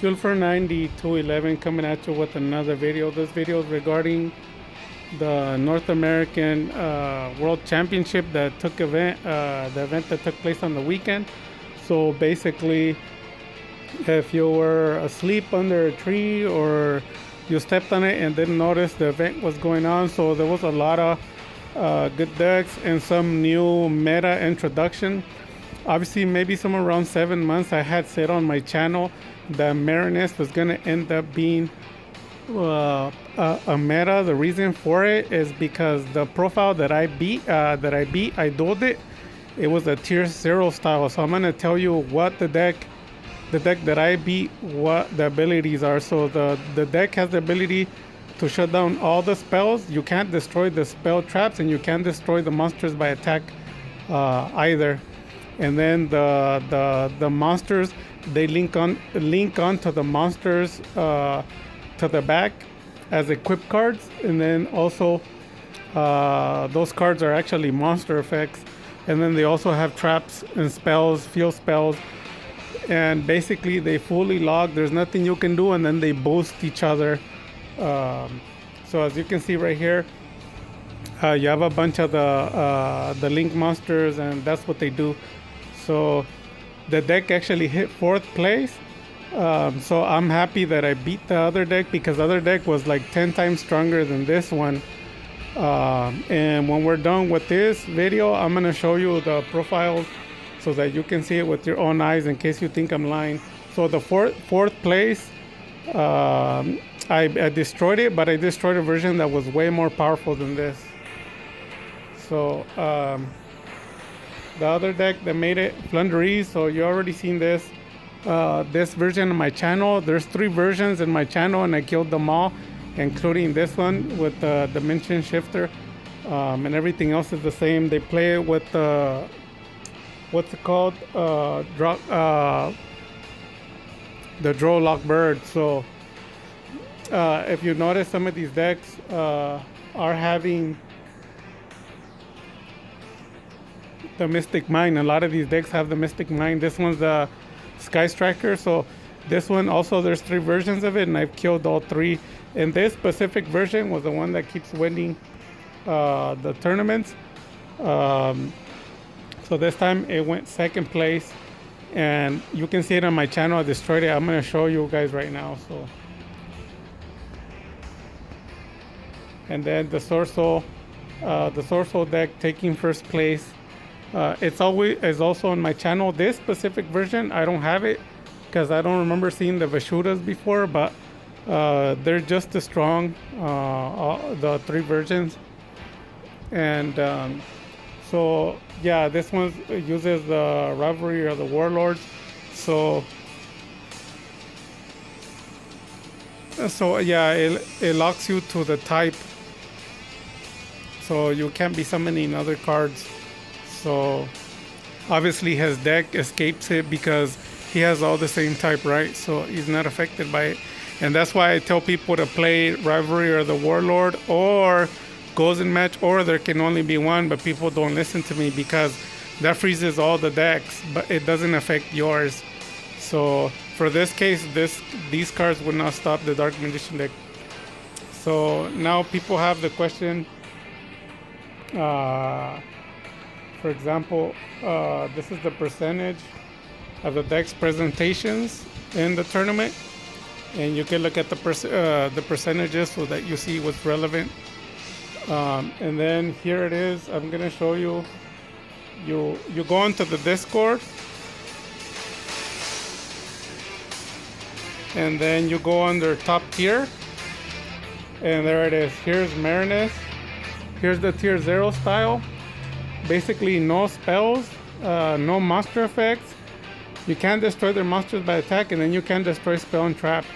Fuel for 9211 coming at you with another video. This video is regarding the North American World Championship that took event, the event that took place on the weekend. So basically, if you were asleep under a tree or you stepped on it and didn't notice the event was going on, so there was a lot of good decks and some new meta introduction. Obviously, maybe somewhere around 7 months, I had said on my channel that Marinus was going to end up being a meta. The reason for it is because the profile that I beat, I dueled it. It was a tier 0 style. So I'm going to tell you what the deck that I beat, what the abilities are. So the deck has the ability to shut down all the spells. You can't destroy the spell traps, and you can't destroy the monsters by attack either. And then the monsters, they link on to the monsters to the back as equip cards, and then also those cards are actually monster effects. And then they also have traps and spells, field spells, and basically they fully lock. There's nothing you can do, and then they boost each other. So as you can see right here, you have a bunch of the link monsters, and that's what they do. So the deck actually hit 4th place. So I'm happy that I beat the other deck, because the other deck was like 10 times stronger than this one. And when we're done with this video, I'm going to show you the profiles so that you can see it with your own eyes in case you think I'm lying. So the fourth place, I destroyed it, but I destroyed a version that was way more powerful than this. So the other deck that made it, Flunderies, so you already seen this. This version of my channel, there's 3 versions in my channel, and I killed them all, including this one with the dimension shifter, and everything else is the same. They play it with what's it called, the Drolock Bird. So if you notice, some of these decks are having the Mystic Mine. A lot of these decks have the Mystic Mine. This one's the Sky Striker. So this one also, there's 3 versions of it, and I've killed all 3. And this specific version was the one that keeps winning the tournaments. So this time it went 2nd place, and you can see it on my channel. I destroyed it. I'm going to show you guys right now. So, and then the Sorcerer deck taking 1st place. It's also on my channel. This specific version, I don't have it because I don't remember seeing the Vashudas before, but they're just as strong, the 3 versions. And so yeah, this one uses the Rivalry or the Warlords. So yeah, it locks you to the type, so you can't be summoning other cards. So obviously his deck escapes it because he has all the same type, right? So he's not affected by it. And that's why I tell people to play Rivalry or the Warlord, or Goes in Match, or there can only be one. But people don't listen to me because that freezes all the decks, but it doesn't affect yours. So for this case, these cards would not stop the Dark Magician deck. So now people have the question, for example, this is the percentage of the deck's presentations in the tournament, and you can look at the percentages so that you see what's relevant. And then here it is. I'm gonna show you. You go into the Discord, and then you go under top tier, and there it is. Here's Marinus. Here's the tier 0 style. Basically no spells, no monster effects. You can't destroy their monsters by attack, and then you can destroy spell and traps.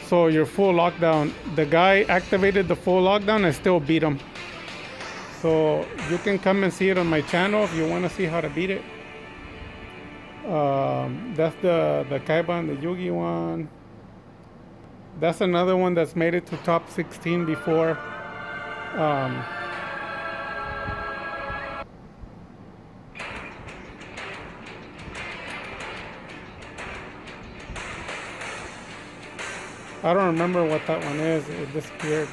So you're full lockdown. The guy activated the full lockdown and still beat him. So you can come and see it on my channel if you want to see how to beat it. That's the Kaiba and the Yugi one. That's another one that's made it to top 16 before. I don't remember what that one is. It disappeared.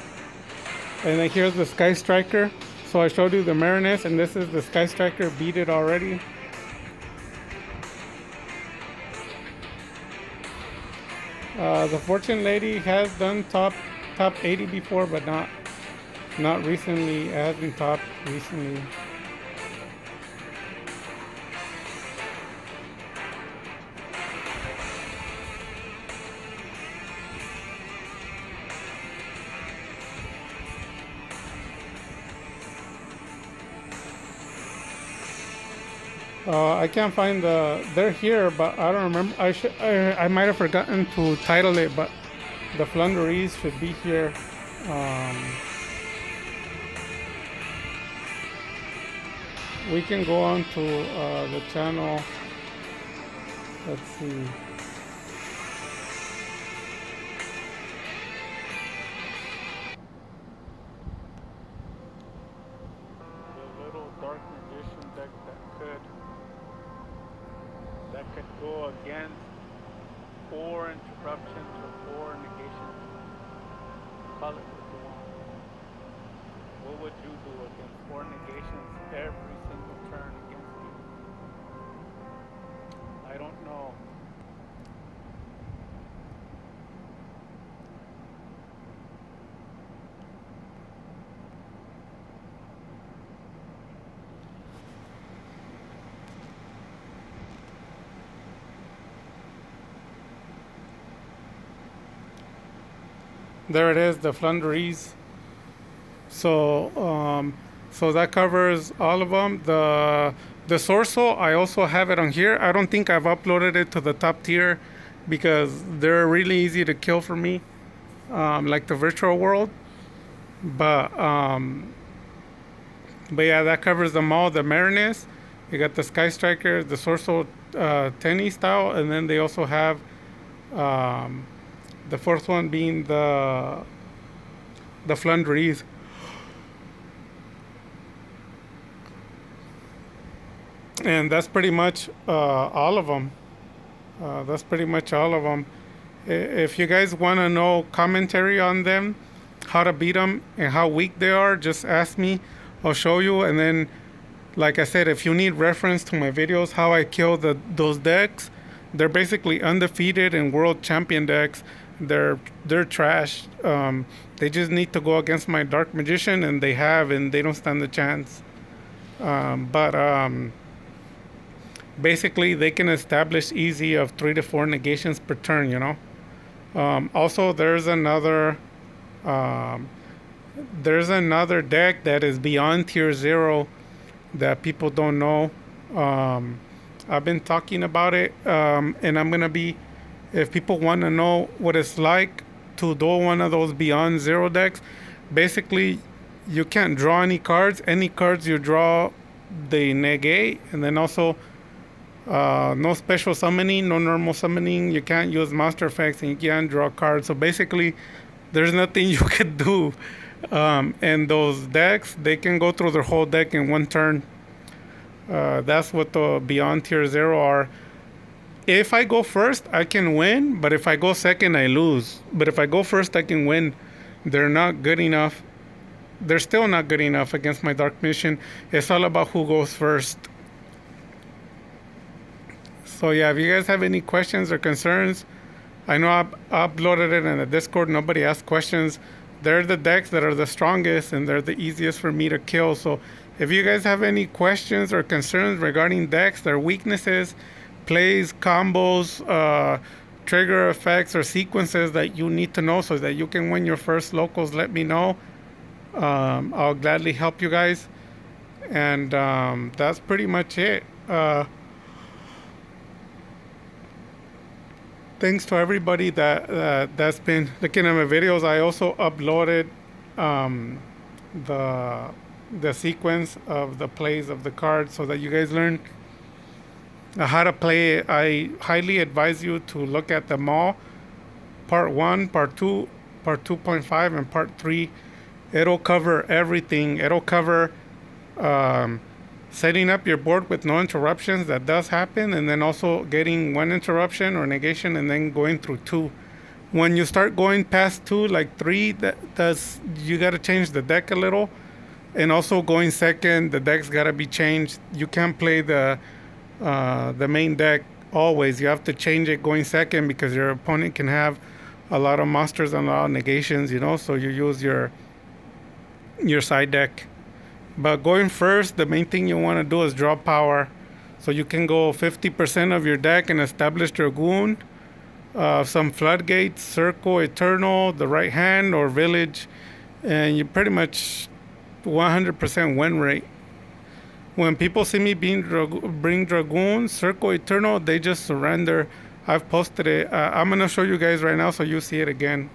And then here's the Sky Striker. So I showed you the Marinus, and this is the Sky Striker. Beat it already. The Fortune Lady has done top 80 before, but not recently. It has been top recently. I can't find they're here, but I don't remember. I might have forgotten to title it, but the Flunderies should be here. We can go on to the channel. Let's see. The little dark magician deck that could go against 4 interruptions or 4 negations. Call it what you want. What would you do against 4 negations every single turn against you? I don't know. There it is, the Flunderies. So that covers all of them. The Sorso, I also have it on here. I don't think I've uploaded it to the top tier because they're really easy to kill for me, like the virtual world. But yeah, that covers them all. The Marinus, you got the Sky Striker, the Sorso tennis style, and then they also have the fourth one being the Flunderies. And that's pretty much all of them. That's pretty much all of them. If you guys want to know commentary on them, how to beat them, and how weak they are, just ask me. I'll show you. And then, like I said, if you need reference to my videos, how I kill those decks, they're basically undefeated and world champion decks. They're trash. They just need to go against my Dark Magician, and they don't stand a chance. Basically, they can establish easy of 3 to 4 negations per turn. Also, there's another deck that is beyond tier 0 that people don't know. I've been talking about it, and I'm gonna be. If people want to know what it's like to do one of those beyond 0 decks, basically you can't draw any cards. Any cards you draw, they negate, and then also no special summoning, no normal summoning. You can't use monster effects, and you can't draw cards. So basically, there's nothing you could do. And those decks, they can go through their whole deck in 1 turn. That's what the beyond tier 0 are. If I go first, I can win, but if I go second, I lose. But if I go first, I can win. They're not good enough. They're still not good enough against my Dark Mission. It's all about who goes first. So yeah, if you guys have any questions or concerns, I know I uploaded it in the Discord. Nobody asked questions. They're the decks that are the strongest, and they're the easiest for me to kill. So if you guys have any questions or concerns regarding decks, their weaknesses, plays, combos, trigger effects, or sequences that you need to know so that you can win your first locals, let me know. I'll gladly help you guys. And that's pretty much it. Thanks to everybody that's been looking at my videos. I also uploaded the sequence of the plays of the cards so that you guys learn how to play it. I highly advise you to look at them all. Part 1, Part 2, Part 2.5, and Part 3. It'll cover everything. It'll cover setting up your board with no interruptions. That does happen. And then also getting 1 interruption or negation and then going through 2. When you start going past 2, like 3, that's you got to change the deck a little. And also going second, the deck's got to be changed. You can't play the main deck always. You have to change it going second because your opponent can have a lot of monsters and a lot of negations, so you use your side deck. But going first, the main thing you want to do is draw power. So you can go 50% of your deck and establish Dragoon, some floodgates, circle, eternal, the right hand, or village, and you pretty much 100% win rate. When people see me bring Dragoon, circle, eternal, they just surrender. I've posted it. I'm gonna show you guys right now so you see it again.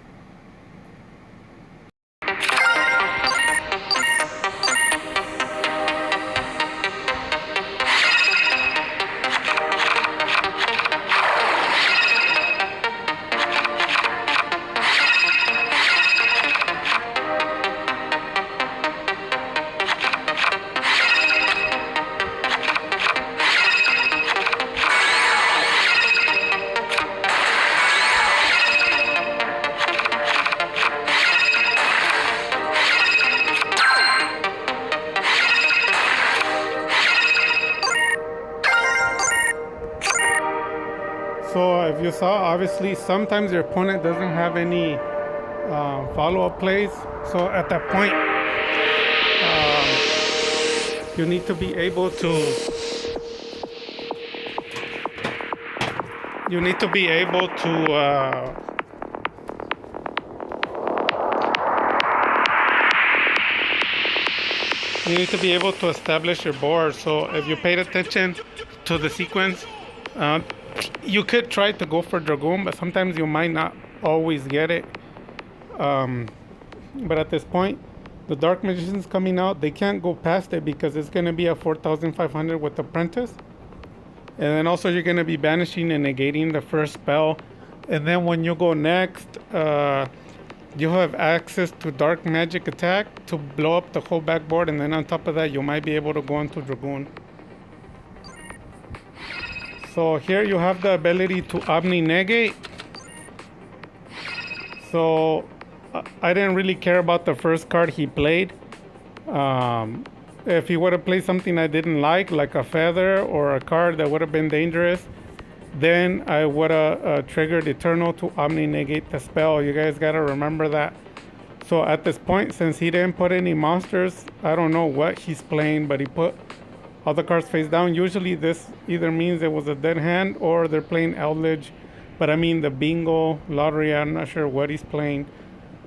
So if you saw, obviously, sometimes your opponent doesn't have any follow-up plays. So at that point, you need to be able to. You need to be able to. You need to be able to establish your board. So if you paid attention to the sequence, you could try to go for Dragoon, but sometimes you might not always get it. But at this point, the Dark Magician's coming out. They can't go past it because it's going to be a 4,500 with Apprentice. And then also you're going to be banishing and negating the first spell. And then when you go next, you have access to Dark Magic attack to blow up the whole backboard. And then on top of that, you might be able to go into Dragoon. So here you have the ability to Omni Negate. So I didn't really care about the first card he played. If he would have played something I didn't like a feather or a card that would have been dangerous, then I would have triggered Eternal to Omni Negate the spell. You guys got to remember that. So at this point, since he didn't put any monsters, I don't know what he's playing, but he put all the cards face down. Usually this either means it was a dead hand or they're playing Eldritch. But I mean the bingo, lottery, I'm not sure what he's playing.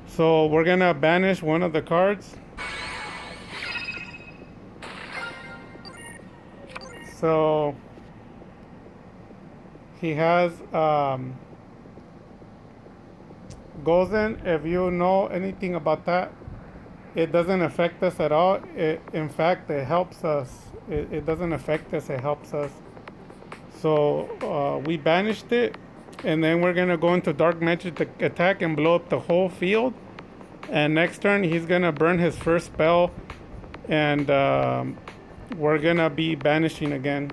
So we're going to banish one of the cards. So he has Gozen. If you know anything about that, it doesn't affect us at all. In fact, it helps us. It doesn't affect us, it helps us. So we banished it, and then we're gonna go into Dark Magic attack and blow up the whole field. And next turn he's gonna burn his first spell, and we're gonna be banishing again.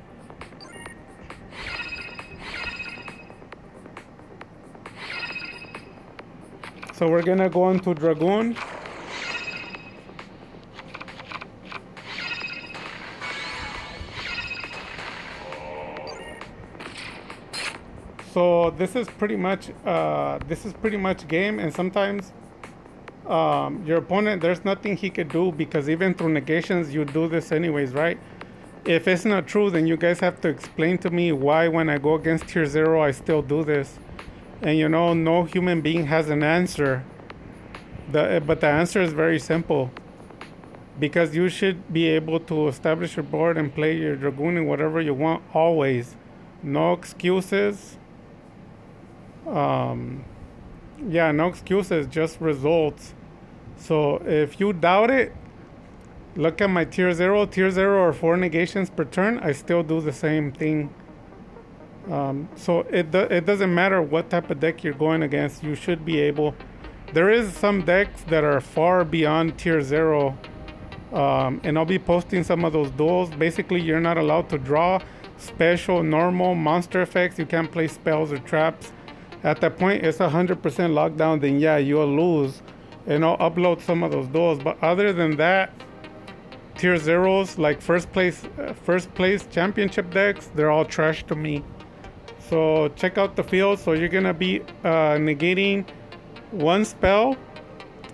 So we're gonna go into Dragoon. So this is pretty much game, and sometimes your opponent, there's nothing he could do because even through negations you do this anyways, right? If it's not true, then you guys have to explain to me why when I go against tier 0 I still do this. And no human being has an answer. But the answer is very simple. Because you should be able to establish your board and play your Dragoon and whatever you want always. No excuses. No excuses, just results. So if you doubt it, look at my tier 0 or 4 negations per turn. I still do the same thing. So it doesn't matter what type of deck you're going against. You should be able. There is some decks that are far beyond tier 0, and I'll be posting some of those duels. Basically, you're not allowed to draw special, normal, monster effects. You can't play spells or traps. at that point it's 100% lockdown, then yeah, you'll lose, and I'll upload some of those duels. But other than that, tier zeros like first place championship decks, they're all trash to me. So check out the field. So you're gonna be negating one spell,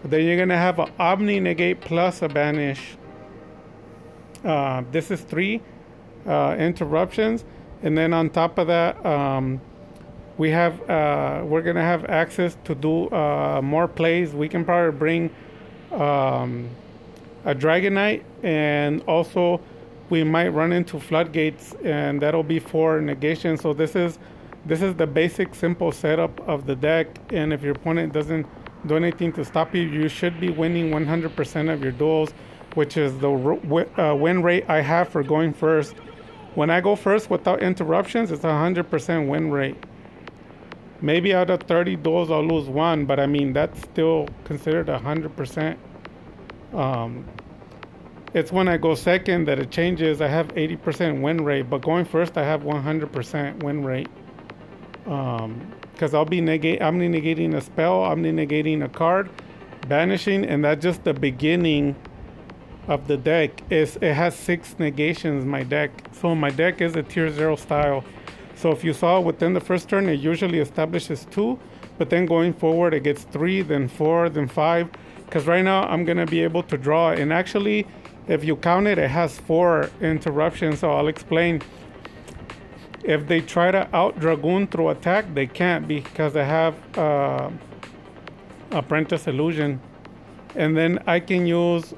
then you're gonna have an Omni negate plus a banish. This is 3 interruptions, and then on top of that, we're gonna have access to do more plays. We can probably bring a Dragonite, and also we might run into floodgates, and that'll be 4 negation. So this is the basic simple setup of the deck, and if your opponent doesn't do anything to stop you, you should be winning 100% of your duels, which is the win rate I have for going first. When I go first without interruptions, it's 100% win rate. Maybe out of 30 duels I'll lose 1, but I mean that's still considered 100%. It's when I go second that it changes. I have 80% win rate, but going first I have 100% win rate. Because I'm negating a spell, I'm negating a card, banishing, and that's just the beginning of the deck. It has 6 negations, my deck. So my deck is a tier 0 style. So if you saw within the first turn, it usually establishes 2, but then going forward it gets 3, then 4, then 5. Because right now I'm going to be able to draw, and actually if you count it, it has 4 interruptions. So I'll explain. If they try to out Dragoon through attack, they can't, because I have Apprentice Illusion. And then I can use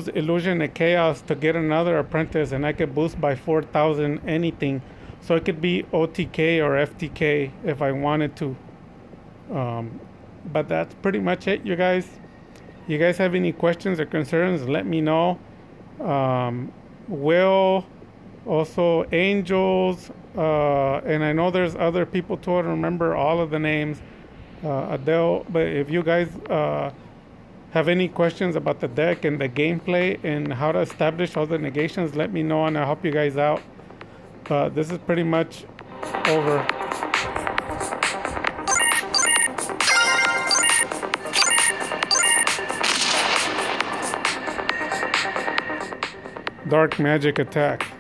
Illusion of Chaos to get another Apprentice, and I could boost by 4,000 anything. So it could be OTK or FTK if I wanted to. But that's pretty much it, you guys. You guys have any questions or concerns, let me know. Will, also Angels, and I know there's other people too. I don't remember all of the names. Adele, but if you guys have any questions about the deck and the gameplay and how to establish all the negations, let me know and I'll help you guys out. But this is pretty much over. Dark magic attack.